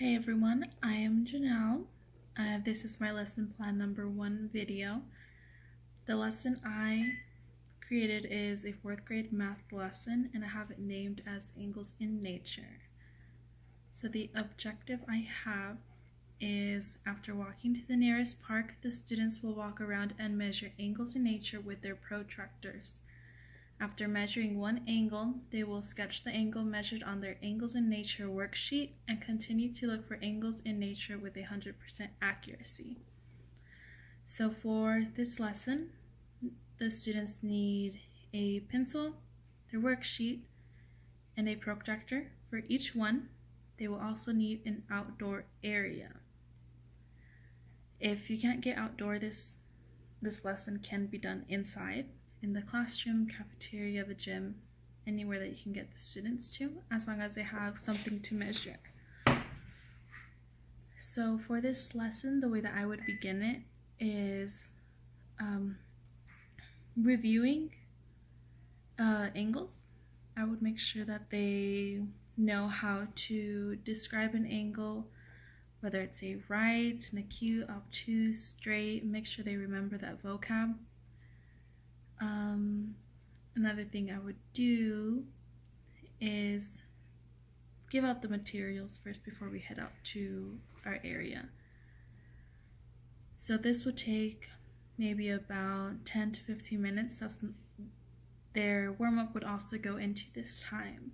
Hey everyone, I am Janelle. This is my lesson plan number 1 video. The lesson I created is a 4th grade math lesson, and I have it named as Angles in Nature. So the objective I have is, after walking to the nearest park, the students will walk around and measure angles in nature with their protractors. After measuring one angle, they will sketch the angle measured on their Angles in Nature worksheet and continue to look for angles in nature with 100% accuracy. So for this lesson, the students need a pencil, their worksheet, and a protractor for each one. They will also need an outdoor area. If you can't get outdoor, this lesson can be done inside, in the classroom, cafeteria, the gym, anywhere that you can get the students to, as long as they have something to measure. So for this lesson, the way that I would begin it is reviewing angles. I would make sure that they know how to describe an angle, whether it's a right, an acute, obtuse, straight. Make sure they remember that vocab. Another thing I would do is give out the materials first before we head out to our area. So this would take maybe about 10 to 15 minutes. Their warm-up would also go into this time.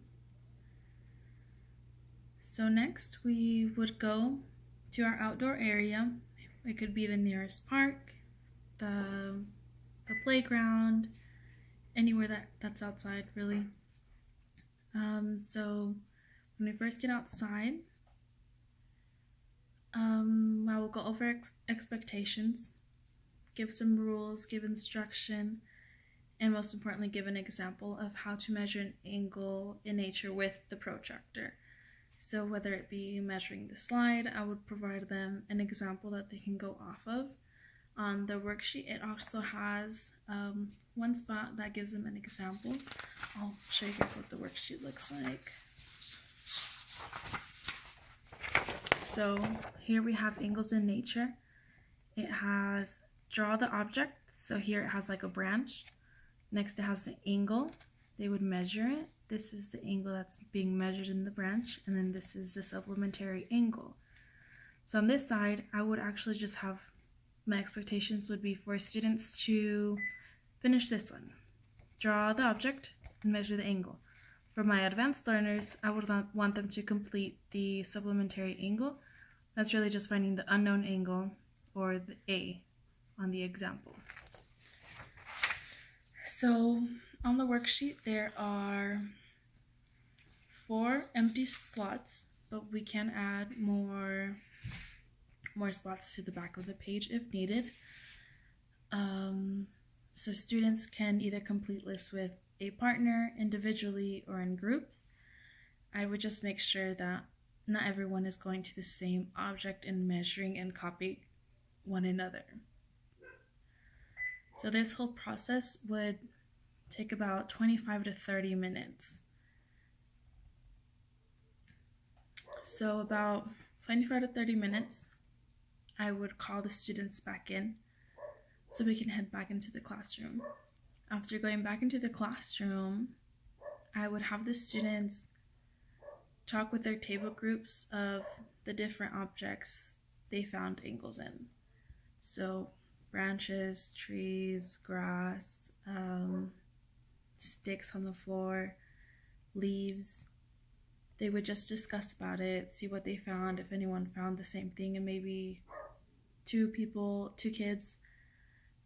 So next we would go to our outdoor area. It could be the nearest park, the playground, anywhere that's outside, really. So when we first get outside, I will go over expectations, give some rules, give instruction, and most importantly, give an example of how to measure an angle in nature with the protractor. So whether it be measuring the slide, I would provide them an example that they can go off of. On the worksheet, it also has one spot that gives them an example. I'll show you guys what the worksheet looks like. So here we have angles in nature. It has draw the object. So here it has like a branch. Next it has the angle. They would measure it. This is the angle that's being measured in the branch. And then this is the supplementary angle. So on this side, I would actually just have, my expectations would be for students to finish this one. Draw the object and measure the angle. For my advanced learners, I would want them to complete the supplementary angle. That's really just finding the unknown angle, or the A, on the example. So on the worksheet, there are 4 empty slots, but we can add more spots to the back of the page if needed. So students can either complete lists with a partner, individually, or in groups. I would just make sure that not everyone is going to the same object and measuring and copying one another. So this whole process would take about 25 to 30 minutes. So about 25 to 30 minutes, I would call the students back in so we can head back into the classroom. After going back into the classroom, I would have the students talk with their table groups of the different objects they found angles in. So branches, trees, grass, sticks on the floor, leaves. They would just discuss about it, see what they found, if anyone found the same thing, and maybe two kids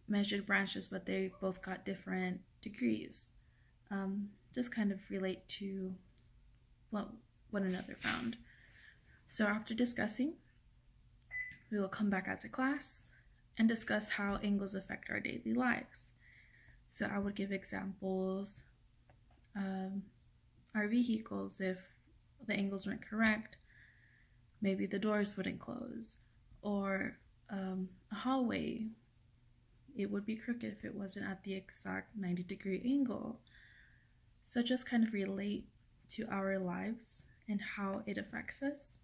measured branches, but they both got different degrees. Just kind of relate to what one another found. So after discussing, we will come back as a class and discuss how angles affect our daily lives. So I would give examples. Our vehicles, if the angles weren't correct, maybe the doors wouldn't close, or a hallway, it would be crooked if it wasn't at the exact 90-degree angle. So just kind of relate to our lives and how it affects us.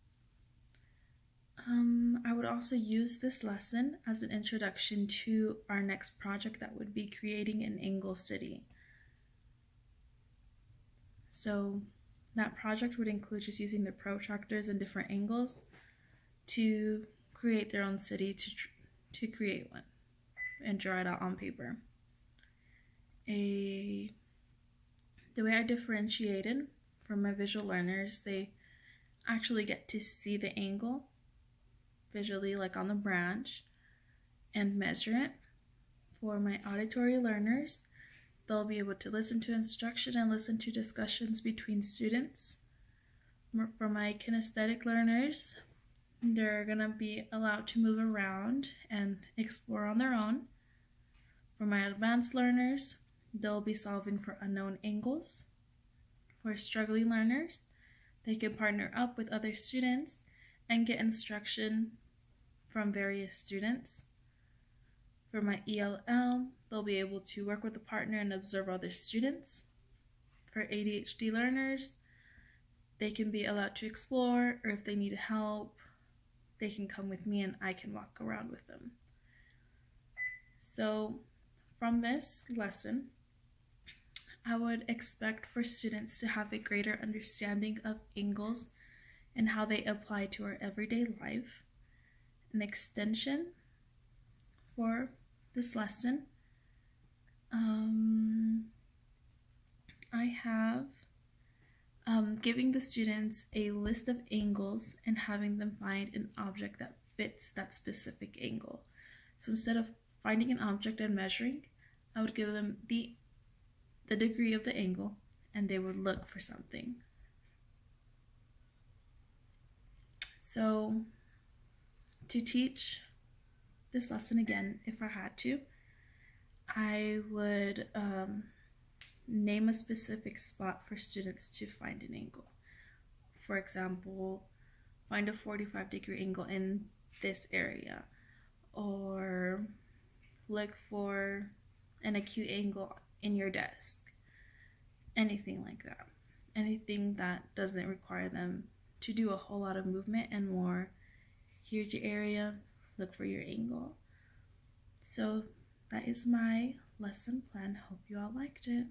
I would also use this lesson as an introduction to our next project that would be creating an angle city. So that project would include just using the protractors and different angles to create their own city, to create one and draw it out on paper. The way I differentiated for my visual learners, they actually get to see the angle visually, like on the branch, and measure it. For my auditory learners, they'll be able to listen to instruction and listen to discussions between students. For my kinesthetic learners, they're going to be allowed to move around and explore on their own. For my advanced learners, they'll be solving for unknown angles. For struggling learners, they can partner up with other students and get instruction from various students. For my ELL, they'll be able to work with a partner and observe other students. For ADHD learners, they can be allowed to explore, or if they need help, they can come with me and I can walk around with them. So from this lesson, I would expect for students to have a greater understanding of angles and how they apply to our everyday life. An extension for this lesson, I have giving the students a list of angles and having them find an object that fits that specific angle. So instead of finding an object and measuring, I would give them the degree of the angle and they would look for something. So to teach this lesson again, if I had to, I would name a specific spot for students to find an angle. For example, find a 45-degree angle in this area, or look for an acute angle in your desk. Anything like that. Anything that doesn't require them to do a whole lot of movement and more, here's your area, look for your angle. So that is my lesson plan. Hope you all liked it.